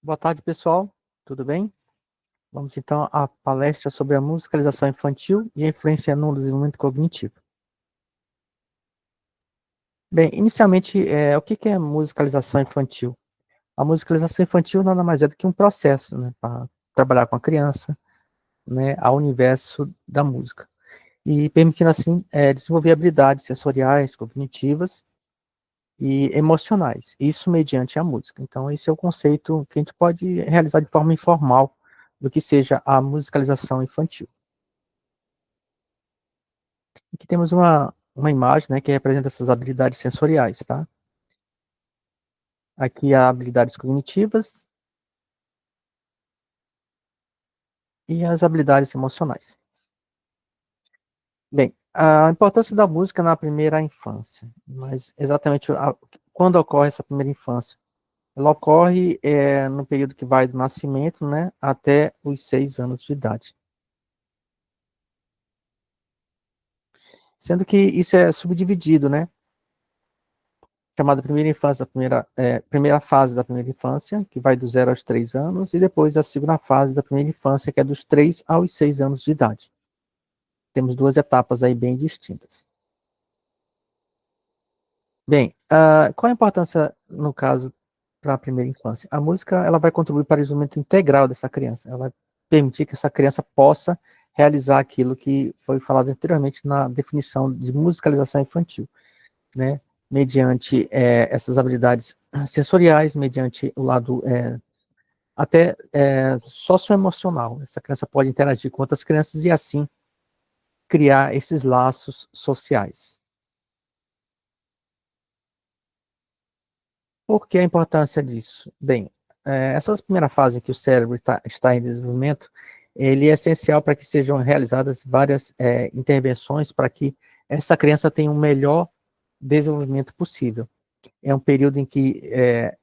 Boa tarde, pessoal. Tudo bem? Vamos então à palestra sobre a musicalização infantil e a influência no desenvolvimento cognitivo. Bem, inicialmente, o que é musicalização infantil? A musicalização infantil nada mais é do que um processo, né, para trabalhar com a criança, né, ao universo da música e permitindo assim desenvolver habilidades sensoriais, cognitivas e emocionais. Isso mediante a música. Então, esse é o conceito que a gente pode realizar de forma informal do que seja a musicalização infantil. Aqui temos uma imagem, né, que representa essas habilidades sensoriais, tá? Aqui há habilidades cognitivas e as habilidades emocionais. Bem, a importância da música na primeira infância, mas exatamente quando ocorre essa primeira infância? Ela ocorre no período que vai do nascimento, né, até os 6 anos de idade. Sendo que isso é subdividido, né? Chamada primeira infância, primeira fase da primeira infância, que vai do 0 aos 3 anos, e depois a segunda fase da primeira infância, que é dos 3 aos 6 anos de idade. Temos duas etapas aí bem distintas. Bem, qual a importância, no caso, para a primeira infância? A música ela vai contribuir para o desenvolvimento integral dessa criança. Ela vai permitir que essa criança possa realizar aquilo que foi falado anteriormente na definição de musicalização infantil, né? Mediante essas habilidades sensoriais, mediante o lado até socioemocional. Essa criança pode interagir com outras crianças e assim criar esses laços sociais. Por que a importância disso? Bem, essa primeira fase que o cérebro está em desenvolvimento, ele é essencial para que sejam realizadas várias intervenções para que essa criança tenha um melhor desenvolvimento possível. É um período em que é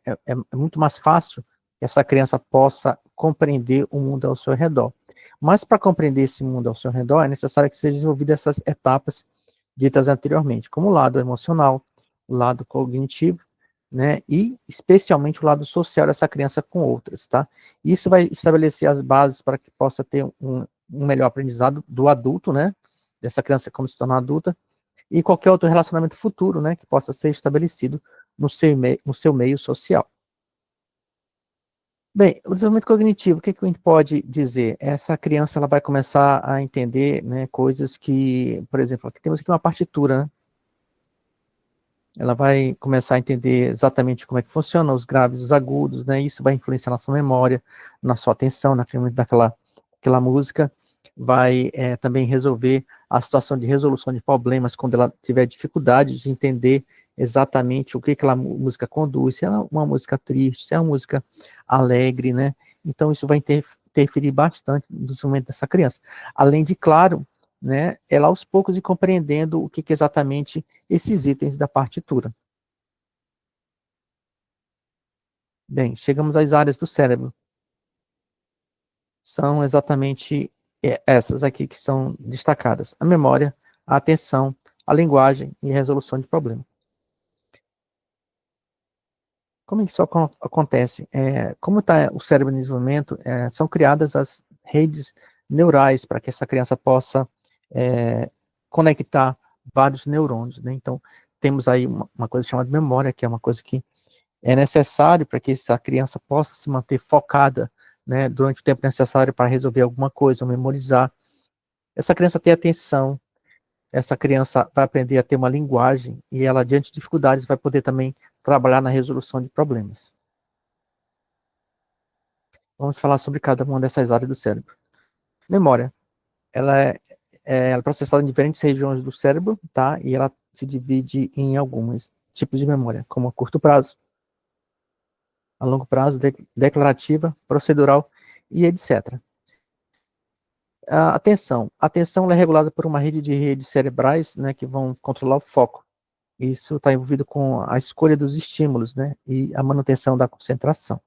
muito mais fácil que essa criança possa compreender o mundo ao seu redor. Mas para compreender esse mundo ao seu redor, é necessário que sejam desenvolvidas essas etapas ditas anteriormente, como o lado emocional, o lado cognitivo, né, e especialmente o lado social dessa criança com outras, tá? Isso vai estabelecer as bases para que possa ter um melhor aprendizado do adulto, né, dessa criança como se tornar adulta, e qualquer outro relacionamento futuro, né, que possa ser estabelecido no seu meio social. Bem, o desenvolvimento cognitivo, o que a gente pode dizer? Essa criança ela vai começar a entender, né, coisas que, por exemplo, aqui temos aqui uma partitura, né? Ela vai começar a entender exatamente como é que funciona os graves, os agudos, né? Isso vai influenciar na sua memória, na sua atenção, na daquela música. Vai também resolver a situação de resolução de problemas quando ela tiver dificuldade de entender exatamente o que aquela música conduz, se é uma música triste, se é uma música alegre, né? Então isso vai interferir bastante no desenvolvimento dessa criança. Além de, claro, né, ela aos poucos ir compreendendo o que exatamente esses itens da partitura. Bem, chegamos às áreas do cérebro. São exatamente essas aqui que são destacadas: a memória, a atenção, a linguagem e a resolução de problemas. Como isso acontece? Como está o cérebro em desenvolvimento, são criadas as redes neurais para que essa criança possa conectar vários neurônios, né? Então, temos aí uma coisa chamada memória, que é uma coisa que é necessário para que essa criança possa se manter focada, né, durante o tempo necessário para resolver alguma coisa, ou memorizar. Essa criança tem atenção, essa criança vai aprender a ter uma linguagem e ela, diante de dificuldades, vai poder também trabalhar na resolução de problemas. Vamos falar sobre cada uma dessas áreas do cérebro. Memória. Ela é processada em diferentes regiões do cérebro, tá? E ela se divide em alguns tipos de memória, como a curto prazo, a longo prazo, declarativa, procedural e etc. A atenção é regulada por uma rede de redes cerebrais, né, que vão controlar o foco. Isso está envolvido com a escolha dos estímulos, né, e a manutenção da concentração.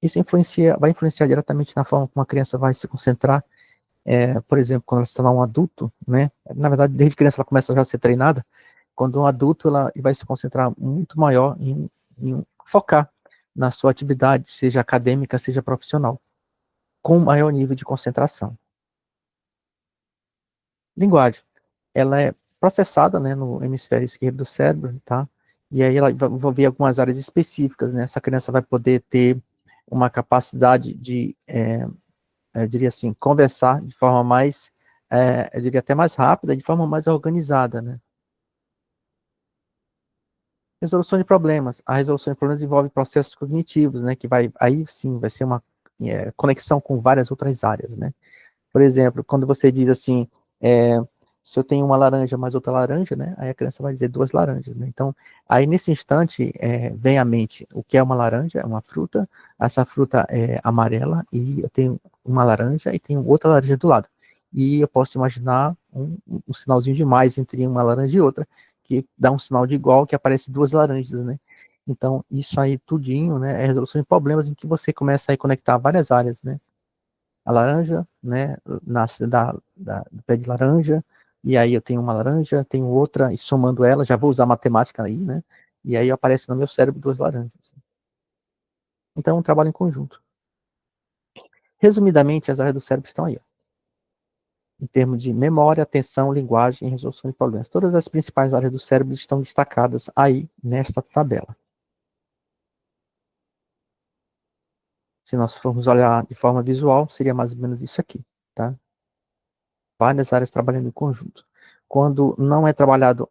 Isso vai influenciar diretamente na forma como a criança vai se concentrar. Por exemplo, quando ela se tornar um adulto, né, na verdade, desde criança ela começa já a ser treinada. Quando um adulto, ela vai se concentrar muito maior em focar, na sua atividade, seja acadêmica, seja profissional, com maior nível de concentração. Linguagem, ela é processada, né, no hemisfério esquerdo do cérebro, tá? E aí ela vai envolver algumas áreas específicas, né? Essa criança vai poder ter uma capacidade de, eu diria assim, conversar de forma mais, eu diria até mais rápida, de forma mais organizada, né? Resolução de problemas. A resolução de problemas envolve processos cognitivos, né? Que vai, aí sim, vai ser uma conexão com várias outras áreas, né? Por exemplo, quando você diz assim, é, se eu tenho uma laranja mais outra laranja, né? Aí a criança vai dizer duas laranjas, né? Então, aí nesse instante, vem à mente o que é uma laranja, é uma fruta, essa fruta é amarela e eu tenho uma laranja e tenho outra laranja do lado. E eu posso imaginar um sinalzinho de mais entre uma laranja e outra, que dá um sinal de igual, que aparece duas laranjas, né? Então, isso aí tudinho, né, é resolução de problemas em que você começa a conectar várias áreas, né? A laranja, né, nasce do pé de laranja, e aí eu tenho uma laranja, tenho outra, e somando ela, já vou usar matemática aí, né, e aí aparece no meu cérebro duas laranjas. Então, é um trabalho em conjunto. Resumidamente, as áreas do cérebro estão aí, ó, em termos de memória, atenção, linguagem e resolução de problemas. Todas as principais áreas do cérebro estão destacadas aí, nesta tabela. Se nós formos olhar de forma visual, seria mais ou menos isso aqui, tá? Várias áreas trabalhando em conjunto. Quando não é trabalhado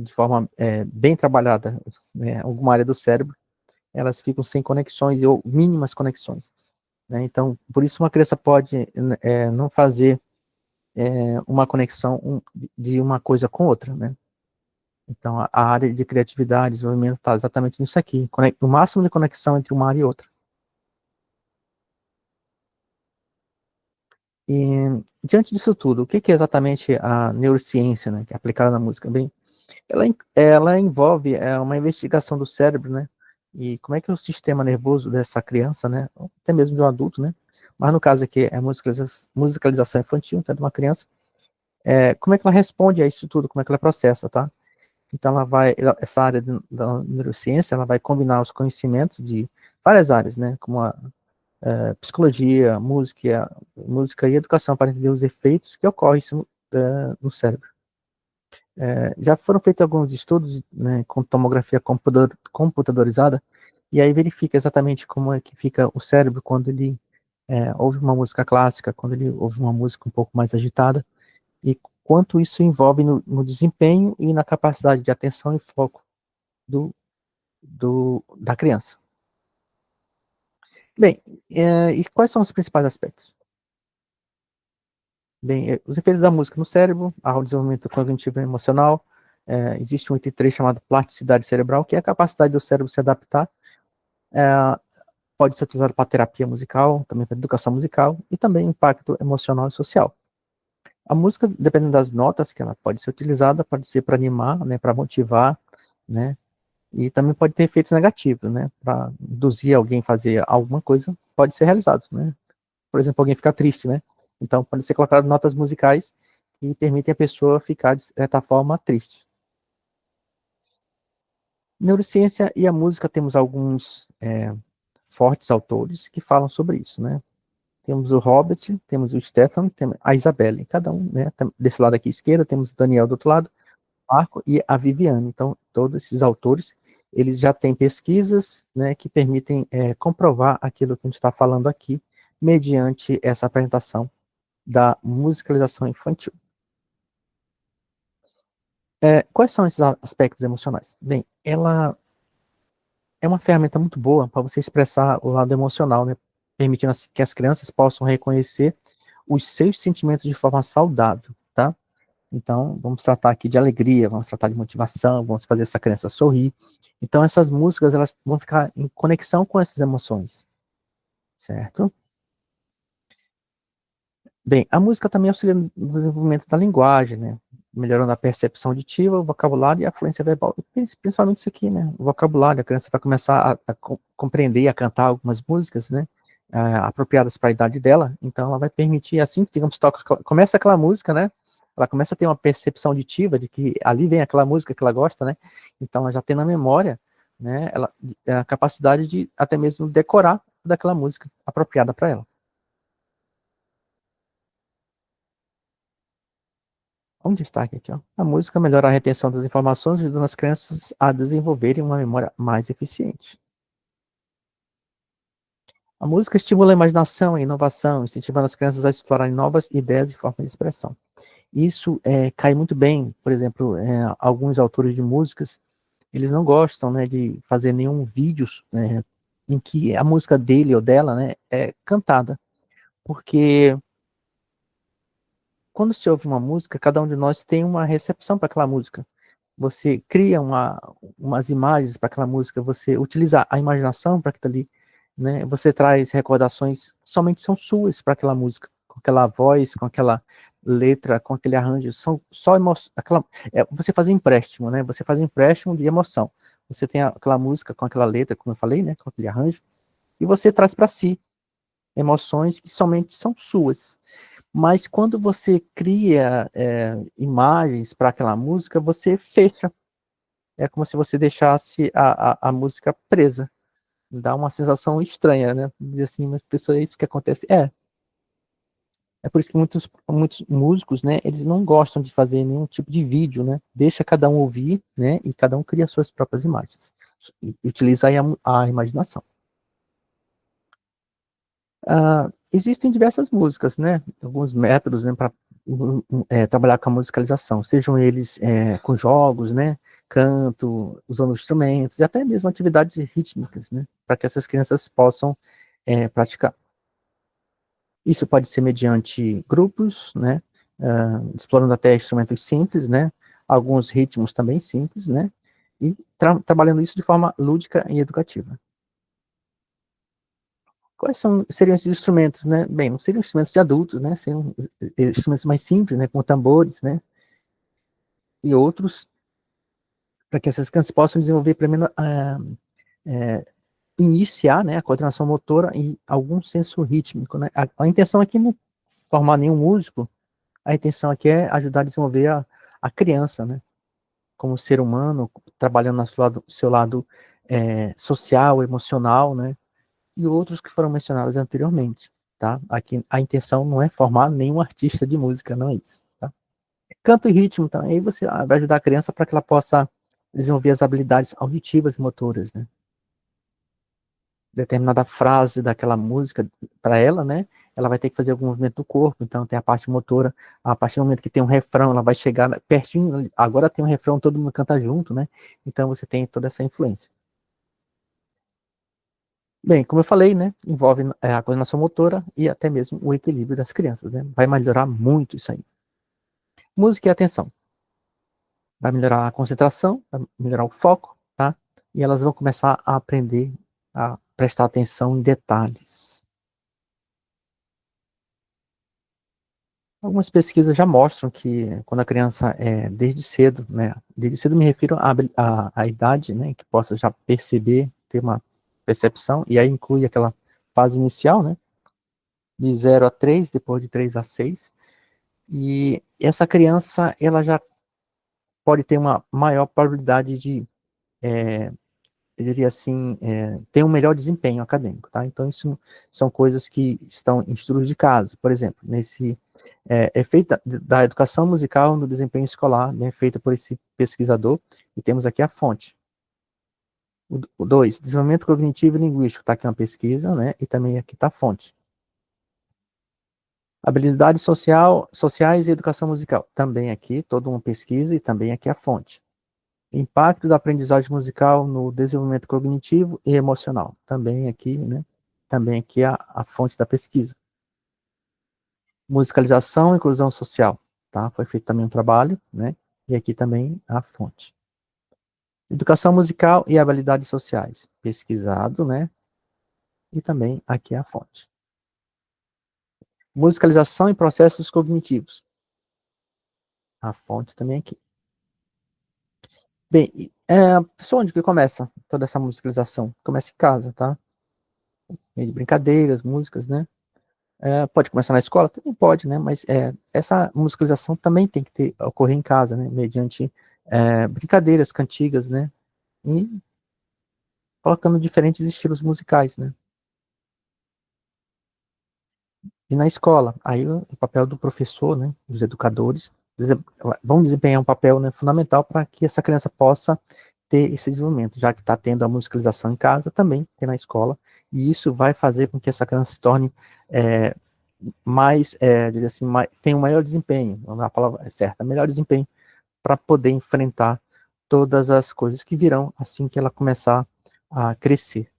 de forma bem trabalhada, né, alguma área do cérebro, elas ficam sem conexões ou mínimas conexões, né? Então, por isso uma criança pode não fazer uma conexão de uma coisa com outra, né? Então, a área de criatividade, desenvolvimento está exatamente nisso aqui, o máximo de conexão entre uma área e outra. E, diante disso tudo, o que é exatamente a neurociência, né, que é aplicada na música? Bem, ela envolve uma investigação do cérebro, né? E como é que é o sistema nervoso dessa criança, né? Até mesmo de um adulto, né? Mas no caso aqui é musicalização infantil, então de uma criança. Como é que ela responde a isso tudo? Como é que ela processa, tá? Então essa área da neurociência, ela vai combinar os conhecimentos de várias áreas, né? Como a psicologia, música e educação para entender os efeitos que ocorrem no cérebro. Já foram feitos alguns estudos, né, com tomografia computadorizada, e aí verifica exatamente como é que fica o cérebro quando ele ouve uma música clássica, quando ele ouve uma música um pouco mais agitada, e quanto isso envolve no desempenho e na capacidade de atenção e foco do, da criança. Bem, e quais são os principais aspectos? Bem, os efeitos da música no cérebro, ao desenvolvimento cognitivo e emocional, existe um item 3 chamado plasticidade cerebral, que é a capacidade do cérebro se adaptar, pode ser utilizado para terapia musical, também para educação musical, e também impacto emocional e social. A música, dependendo das notas que ela pode ser utilizada, pode ser para animar, né, para motivar, né, e também pode ter efeitos negativos, né, para induzir alguém a fazer alguma coisa, pode ser realizado, né. Por exemplo, alguém ficar triste, né, então pode ser colocado notas musicais que permitem a pessoa ficar, de certa forma, triste. Neurociência e a música, temos alguns fortes autores que falam sobre isso, né. Temos o Robert, temos o Stefan, temos a Isabelle, cada um, né, desse lado aqui esquerdo, temos o Daniel do outro lado, o Marco e a Viviane. Então, todos esses autores, eles já têm pesquisas, né, que permitem comprovar aquilo que a gente está falando aqui, mediante essa apresentação da musicalização infantil. Quais são esses aspectos emocionais? Bem, ela é uma ferramenta muito boa para você expressar o lado emocional, né, permitindo que as crianças possam reconhecer os seus sentimentos de forma saudável, tá? Então, vamos tratar aqui de alegria, vamos tratar de motivação, vamos fazer essa criança sorrir. Então, essas músicas, elas vão ficar em conexão com essas emoções, certo? Bem, a música também auxilia no desenvolvimento da linguagem, né? Melhorando a percepção auditiva, o vocabulário e a fluência verbal. Principalmente isso aqui, né? O vocabulário, a criança vai começar a compreender e a cantar algumas músicas, né? Apropriadas para a idade dela. Então, ela vai permitir, assim que, digamos, começa aquela música, né? Ela começa a ter uma percepção auditiva de que ali vem aquela música que ela gosta, né? Então, ela já tem na memória né? Ela, a capacidade de até mesmo decorar daquela música apropriada para ela. Um destaque aqui, ó. A música melhora a retenção das informações, ajudando as crianças a desenvolverem uma memória mais eficiente. A música estimula a imaginação e a inovação, incentivando as crianças a explorarem novas ideias e formas de expressão. Isso cai muito bem, por exemplo, alguns autores de músicas, eles não gostam, né, de fazer nenhum vídeo em que a música dele ou dela, né, é cantada, porque quando se ouve uma música, cada um de nós tem uma recepção para aquela música. Você cria umas imagens para aquela música, você utiliza a imaginação para aquilo ali, né? Você traz recordações que somente são suas para aquela música, com aquela voz, com aquela letra, com aquele arranjo, são só emoção, você faz um empréstimo, né? Você faz um empréstimo de emoção. Você tem aquela música com aquela letra, como eu falei, né? Com aquele arranjo, e você traz para si emoções que somente são suas. Mas quando você cria imagens para aquela música, você fecha. É como se você deixasse a música presa. Dá uma sensação estranha, né? Dizer assim, mas pessoa, é isso que acontece. É por isso que muitos músicos, né, eles não gostam de fazer nenhum tipo de vídeo, né? Deixa cada um ouvir, né? E cada um cria suas próprias imagens. E utiliza aí a imaginação. Existem diversas músicas, né? Alguns métodos, né, para trabalhar com a musicalização, sejam eles com jogos, né? Canto, usando instrumentos, e até mesmo atividades rítmicas, né? Para que essas crianças possam praticar. Isso pode ser mediante grupos, né? Explorando até instrumentos simples, né? Alguns ritmos também simples, né? E trabalhando isso de forma lúdica e educativa. Seriam esses instrumentos, né? Bem, não seriam instrumentos de adultos, né? Seriam instrumentos mais simples, né? Com tambores, né? E outros, para que essas crianças possam desenvolver, primeiro, iniciar, né? A coordenação motora e algum senso rítmico, né? A intenção aqui não é formar nenhum músico, a intenção aqui é ajudar a desenvolver a criança, né? Como ser humano, trabalhando no seu lado social, emocional, né? E outros que foram mencionados anteriormente, tá? Aqui a intenção não é formar nenhum artista de música, não é isso, tá? Canto e ritmo também, aí você vai ajudar a criança para que ela possa desenvolver as habilidades auditivas e motoras, né? Determinada frase daquela música para ela, né? Ela vai ter que fazer algum movimento do corpo, então tem a parte motora, a partir do momento que tem um refrão, ela vai chegar pertinho, agora tem um refrão, todo mundo canta junto, né? Então você tem toda essa influência. Bem, como eu falei, né, envolve a coordenação motora e até mesmo o equilíbrio das crianças, né? Vai melhorar muito isso aí. Música e atenção. Vai melhorar a concentração, vai melhorar o foco, tá? E elas vão começar a aprender a prestar atenção em detalhes. Algumas pesquisas já mostram que quando a criança desde cedo, né? Desde cedo me refiro à idade, né? Que possa já perceber, ter uma percepção, e aí inclui aquela fase inicial, né? De 0 a 3, depois de 3 a 6. E essa criança, ela já pode ter uma maior probabilidade de, eu diria assim, ter um melhor desempenho acadêmico, tá? Então, isso são coisas que estão em estudos de caso. Por exemplo, nesse efeito da educação musical no desempenho escolar, né, feita por esse pesquisador, e temos aqui a fonte. O 2, desenvolvimento cognitivo e linguístico, está aqui uma pesquisa, né, e também aqui está a fonte. Habilidades sociais e educação musical. Também aqui, toda uma pesquisa e também aqui a fonte. Impacto da aprendizagem musical no desenvolvimento cognitivo e emocional. Também aqui, né? Também aqui a fonte da pesquisa. Musicalização e inclusão social. Tá? Foi feito também um trabalho, né? E aqui também a fonte. Educação musical e habilidades sociais. Pesquisado, né? E também aqui a fonte. Musicalização e processos cognitivos. A fonte também aqui. Bem, pessoal, onde que começa toda essa musicalização? Começa em casa, tá? De brincadeiras, músicas, né? Pode começar na escola? Também pode, né? Mas essa musicalização também tem que ocorrer em casa, né? Mediante brincadeiras, cantigas, né? E colocando diferentes estilos musicais, né? E na escola, aí o papel do professor, né, dos educadores, vão desempenhar um papel, né, fundamental para que essa criança possa ter esse desenvolvimento, já que está tendo a musicalização em casa, também tem na escola, e isso vai fazer com que essa criança se torne é, mais, diria assim, tenha um maior desempenho, a palavra é certa, melhor desempenho para poder enfrentar todas as coisas que virão assim que ela começar a crescer.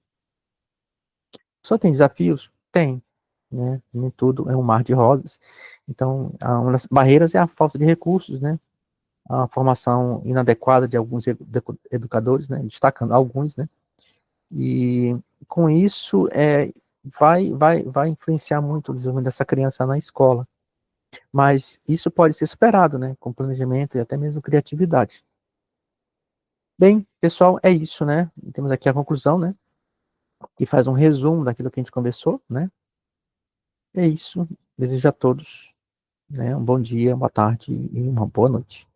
Só tem desafios? Tem, né? Nem tudo é um mar de rosas. Então, uma das barreiras é a falta de recursos, né? A formação inadequada de alguns educadores, né? Destacando alguns, né? E com isso, vai influenciar muito o desenvolvimento dessa criança na escola. Mas isso pode ser superado, né? Com planejamento e até mesmo criatividade. Bem, pessoal, é isso, né? Temos aqui a conclusão, né? Que faz um resumo daquilo que a gente conversou, né? É isso. Desejo a todos, né, um bom dia, uma boa tarde e uma boa noite.